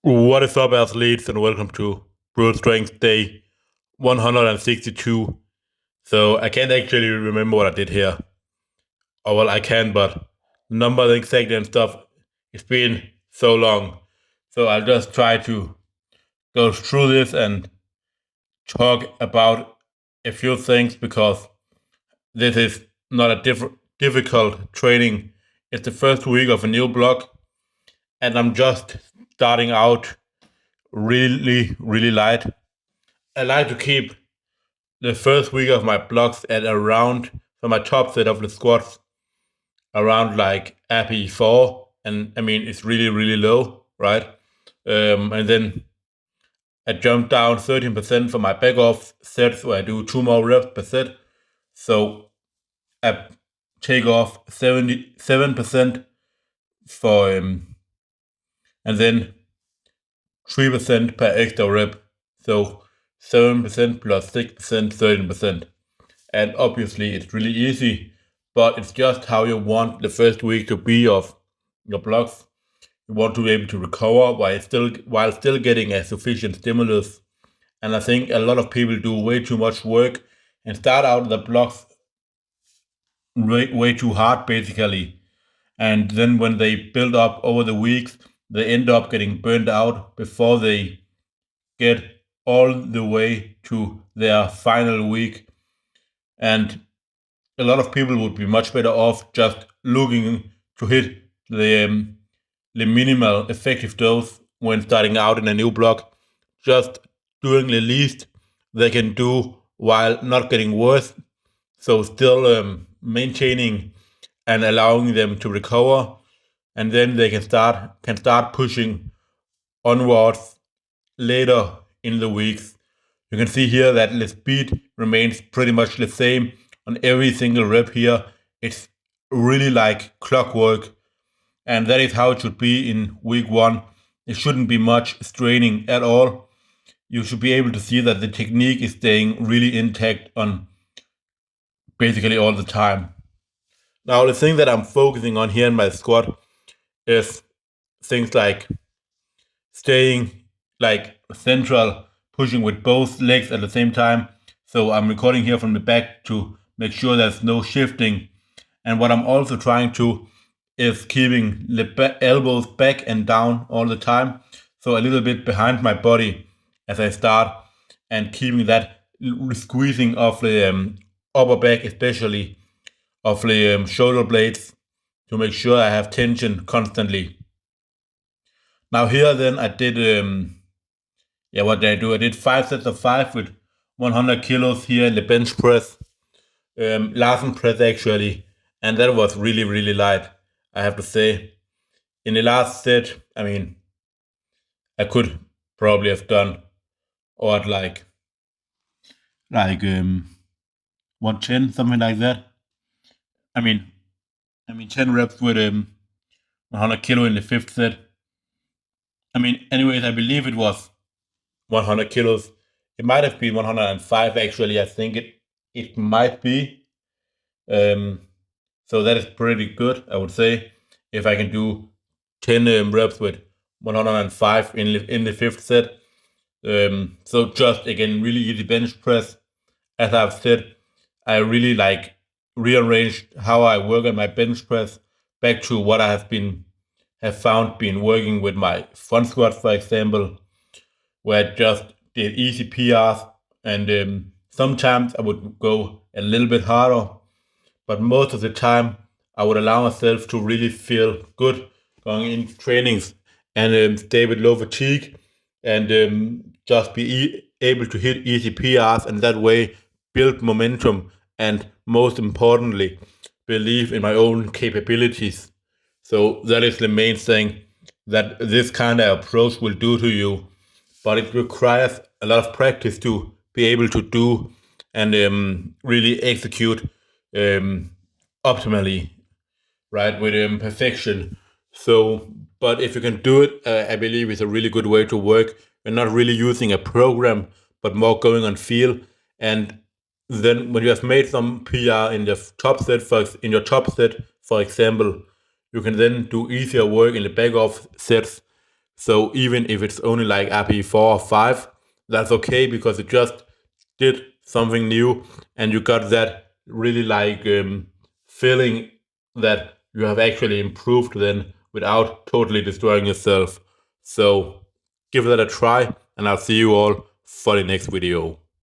What is up, athletes, and welcome to Brute Strength Day 162. So I can't actually remember what I did here. Oh well, I can, but numbers exactly and stuff. It's been so long, so I'll just try to go through this and talk about a few things because this is not a difficult training. It's the first week of a new block, and I'm just starting out really light. I like to keep the first week of my blocks at around, for my top set of the squats, around like API 4. And I mean, it's really low, right? And then I jump down 13% for my back off sets where I do 2 more reps per set. So I take off 77% for, and then 3% per extra rep. So 7% plus 6%, 13%. And obviously, it's really easy, but it's just how you want the first week to be of your blocks. You want to be able to recover while still getting a sufficient stimulus. And I think a lot of people do way too much work and start out the blocks way too hard, basically. And then when they build up over the weeks, they end up getting burned out before they get all the way to their final week. And a lot of people would be much better off just looking to hit the minimal effective dose when starting out in a new block, just doing the least they can do while not getting worse. So still maintaining and allowing them to recover, and then they can start pushing onwards later in the weeks. You can see here that the speed remains pretty much the same on every single rep here. It's really like clockwork, and that is how it should be in week one. It shouldn't be much straining at all. You should be able to see that the technique is staying really intact on basically all the time. Now, the thing that I'm focusing on here in my squat is things like staying like central, pushing with both legs at the same time. So I'm recording here from the back to make sure there's no shifting. And what I'm also trying to is keeping the elbows back and down all the time. So a little bit behind my body as I start, and keeping that squeezing of the upper back, especially of the shoulder blades, to make sure I have tension constantly. Now here then I did what did I do? I did 5 sets of 5 with 100 kilos here in the bench press, Larsen press actually, and that was really light, I have to say. In the last set, I mean, I could probably have done or at like 110, something like that. I mean, 10 reps with 100 kilo in the fifth set. I mean, anyways, I believe it was 100 kilos. It might have been 105 actually. I think it might be. Um, so that is pretty good, I would say. If I can do 10 reps with 105 in the fifth set. So just again, really easy bench press. As I've said, I really like rearranged how I work on my bench press back to what I have found been working with my front squat, for example, where I just did easy PRs, and sometimes I would go a little bit harder, but most of the time I would allow myself to really feel good going into trainings and stay with low fatigue, and just be able to hit easy PRs, and that way build momentum, and most importantly, believe in my own capabilities. So that is the main thing that this kind of approach will do to you, but it requires a lot of practice to be able to do and really execute um, optimally, right, with perfection. So, but if you can do it, I believe it's a really good way to work. You're not really using a program, but more going on feel. And then when you have made some PR in the top set, in your top set, for example, you can then do easier work in the back off sets So even if it's only like API 4 or 5, that's okay, because it just did something new, and you got that really like feeling that you have actually improved then without totally destroying yourself. So give that a try, and I'll see you all for the next video.